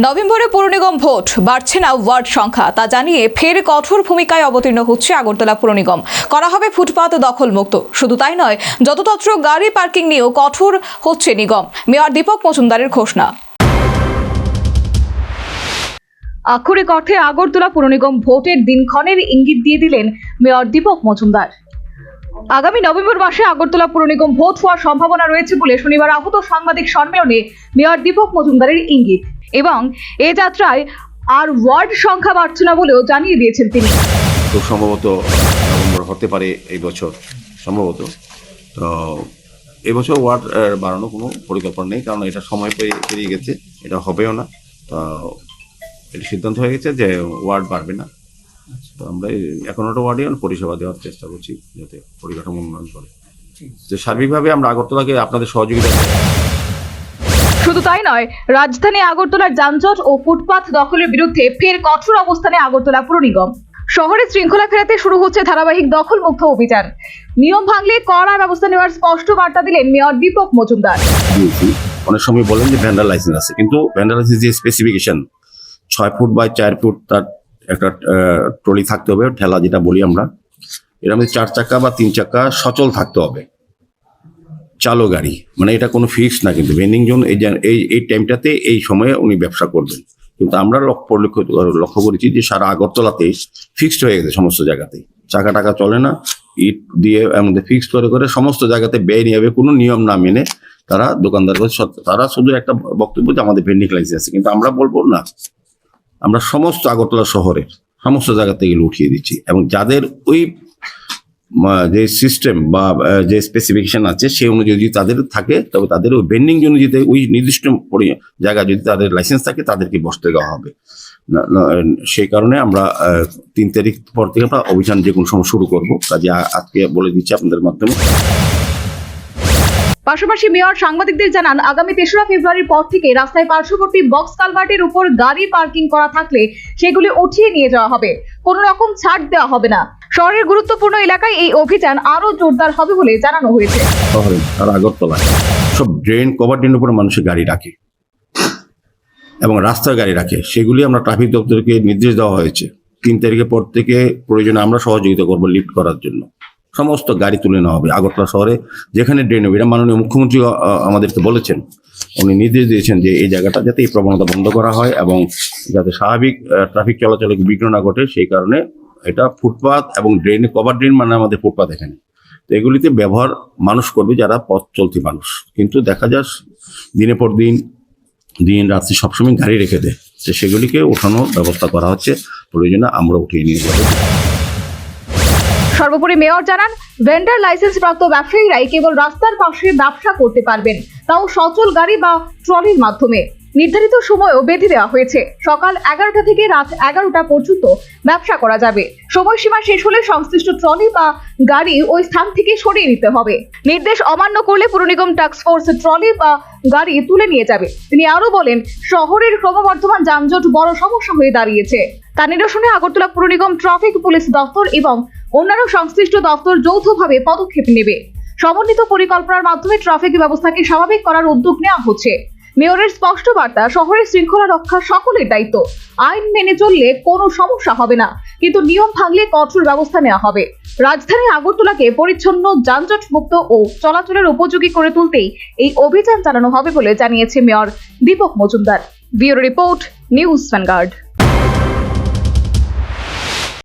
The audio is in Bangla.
নভেম্বরে পুর নিগম ভোট, বাড়ছে না ওয়ার্ড সংখ্যা, তা জানিয়ে ফের কঠোর ভূমিকায় অবতীর্ণ হচ্ছে আগরতলা পুর নিগম। করা হবে ফুটপাত দখল মুক্ত। শুধু তাই নয়, যততত্র গাড়ি পার্কিং নিয়েও কঠোর হচ্ছে নিগম। মেয়র দীপক মজুমদারের ঘোষণা। আক্ষরিক অর্থে আগরতলা পুর নিগম ভোটের দিনক্ষণের ইঙ্গিত দিয়ে দিলেন মেয়র দীপক মজুমদার। আগামী নভেম্বর মাসে আগরতলা পুর নিগম ভোট হওয়ার সম্ভাবনা রয়েছে বলে শনিবার আহত সাংবাদিক সম্মেলনে মেয়র দীপক মজুমদারের ইঙ্গিত, এবং এ যাত্রায় আর ওয়ার্ড সংখ্যা বাড়ছে না বলেও জানিয়ে দিয়েছেন তিনি। খুব সম্ভবত নভেম্বর হতে পারে এই বছর, সম্ভবত। তো এবছর ওয়ার্ড বাড়ানোর কোনো পরিকল্পনা নেই, কারণ এটা সময় পেরিয়ে গেছে, এটা হবেও না। তো এটা সিদ্ধান্ত হয়ে গেছে যে ওয়ার্ড বাড়বে না। তো আমরা 11টা ওয়ার্ডে পরিষেবা দেওয়ার চেষ্টা করছি, যাতে পরিকাঠামো উন্নয়ন করে। যে সার্বিকভাবে আমরা আগরতলাকে আপনাদের সহযোগিতা। শুধু তাই নয়, রাজধানী আগরতলার যানজট ও ফুটপাথ দখলের বিরুদ্ধে ফের কঠোর অবস্থানে আগরতলা পুর নিগম। শহরে শৃঙ্খলা ফেরাতে শুরু হচ্ছে ধারাবাহিক দখল মুক্ত অভিযান। নিয়ম ভাঙলে কড়া ব্যবস্থা নেওয়ার স্পষ্ট বার্তা দিলেন মেয়র দীপক মজুমদার। অনেক সময় বলেন যে ভ্যান্ডার লাইসেন্স আছে, কিন্তু ভ্যান্ডার লাইসেন্স যে স্পেসিফিকেশন 6 ফুট বাই 4 ফুট তার একটা ট্রলি থাকতে হবে, ঠেলা যেটা বলি আমরা। এর মধ্যে 4 চাকা বা 3 চাকা সচল থাকতে হবে, চালো গাড়ি। মানে এটা কোনো ফিক্স না, কিন্তু ভেন্ডিং জোন এই টাইমটাতে এই সময়ে উনি ব্যবসা করবেন। কিন্তু আমরা লক্ষ্য করেছি যে সারা আগরতলাতে ফিক্সড হয়ে গেছে সমস্ত জায়গাতে। চাকা টাকা চলে না, ইট দিয়ে আমাদের ফিক্সড করে সমস্ত জায়গাতে ব্যয় নিয়ে হবে। কোনো নিয়ম না মেনে তারা দোকানদার, তারা শুধু একটা বক্তব্য যে আমাদের ভেন্ডিং লাইসেন্স আছে, কিন্তু আমরা বলবো না, আমরা সমস্ত আগরতলা শহরের সমস্ত জায়গা থেকে উঠিয়ে দিচ্ছি। এবং যাদের ওই যে সিস্টেম বা যে স্পেসিফিকেশন আছে সেই অনুযায়ী যদি তাদের থাকে, তবে তাদের ওই ভেন্ডিং জন্য যদি ওই নির্দিষ্ট জায়গায় যদি তাদের লাইসেন্স থাকে, তাদেরকে বসতে দেওয়া হবে। সেই কারণে আমরা 3 তারিখ পর থেকে আমরা অভিযান যে কোনো সময় শুরু করবো। কাজে আজকে বলে দিচ্ছি আপনাদের মাধ্যমে। পাশাপাশি মেয়র সাংবাদিকদের জানান, আগামী 3রা ফেব্রুয়ারির পর থেকে রাস্তায় পার্শ্ববর্তী বক্স কালভার্টের উপর গাড়ি পার্কিং করা থাকলে সেগুলি উঠিয়ে নিয়ে যাওয়া হবে। কোনো রকম ছাড় দেওয়া হবে না। শহরের গুরুত্বপূর্ণ এলাকায় এই অভিযান আরো জোরদার হবে বলে জানানো হয়েছে। শহরে আর আগরতলায় সব ড্রেন, কভার ড্রেনের উপরে মানুষের গাড়ি রাখে এবং রাস্তায় গাড়ি রাখে, সেগুলি আমরা ট্রাফিক দপ্তরকে নির্দেশ দেওয়া হয়েছে 3 তারিখের পর থেকে প্রয়োজনে আমরা সহযোগিতা করবো লিফট করার জন্য। সমস্ত গাড়ি তুলে নেওয়া হবে আগরতলা শহরে যেখানে ড্রেন হবে। এটা মাননীয় মুখ্যমন্ত্রী আমাদেরকে বলেছেন, উনি নির্দেশ দিয়েছেন যে এই জায়গাটা যাতে এই প্রবণতা বন্ধ করা হয় এবং যাতে স্বাভাবিক ট্রাফিক চলাচলে বিঘ্ন না ঘটে। সেই কারণে এটা ফুটপাথ এবং ড্রেন, কভার ড্রেন মানে আমাদের ফুটপাথ এখানে। তো এগুলিতে ব্যবহার মানুষ করবে যারা পথ চলতি মানুষ। কিন্তু দেখা যায় দিনের পর দিন রাত্রি সবসময় গাড়ি রেখে দেয়, তো সেগুলিকে ওঠানোর ব্যবস্থা করা হচ্ছে। প্রয়োজনে আমরা উঠিয়ে নিয়ে যাব। সর্বোপরি মেয়র জানান, ভেন্ডার লাইসেন্স প্রাপ্ত ব্যবসায়ীরাই কেবল রাস্তার পাশে ব্যবসা করতে পারবেন, তাও সচল গাড়ি বা ট্রলির মাধ্যমে। নির্ধারিত সময়ও বেঁধে দেওয়া হয়েছে, সকাল 11টা থেকে রাত 11টা পর্যন্ত ব্যবসা করা যাবে। সময়সীমা শেষ হলে সংশ্লিষ্ট ট্রলি বা গাড়ি ওই স্থান থেকে সরিয়ে নিতে হবে। নির্দেশ অমান্য করলে পুর নিগম টাস্ক ফোর্স ট্রলি বা গাড়ি তুলে নিয়ে যাবে। তিনি আরো বলেন, শহরের ক্রমবর্ধমান যানজট বড় সমস্যা হয়ে দাঁড়িয়েছে। তার নিরসনে আগরতলা পুর নিগম, ট্রাফিক পুলিশ দপ্তর এবং অন্যান্য সংশ্লিষ্ট দপ্তর যৌথভাবে পদক্ষেপ নেবে। সমন্বিত পরিকল্পনার মাধ্যমে ট্রাফিক ব্যবস্থাকে স্বাভাবিক করার উদ্যোগ নেওয়া হচ্ছে। মেয়রের স্পষ্ট বার্তা, শহরের শৃঙ্খলা রক্ষা সকলের দায়িত্ব। আইন মেনে চললে কোনো সমস্যা হবে না, কিন্তু নিয়ম ভাঙলে কঠোর ব্যবস্থা নেওয়া হবে। রাজধানী আগরতলাকে পরিচ্ছন্ন, যানজট মুক্ত ও চলাচলের উপযোগী করে তুলতেই এই অভিযান চালানো হবে বলে জানিয়েছে mayor Dipak Majumdar. Bureau report, News vanguard.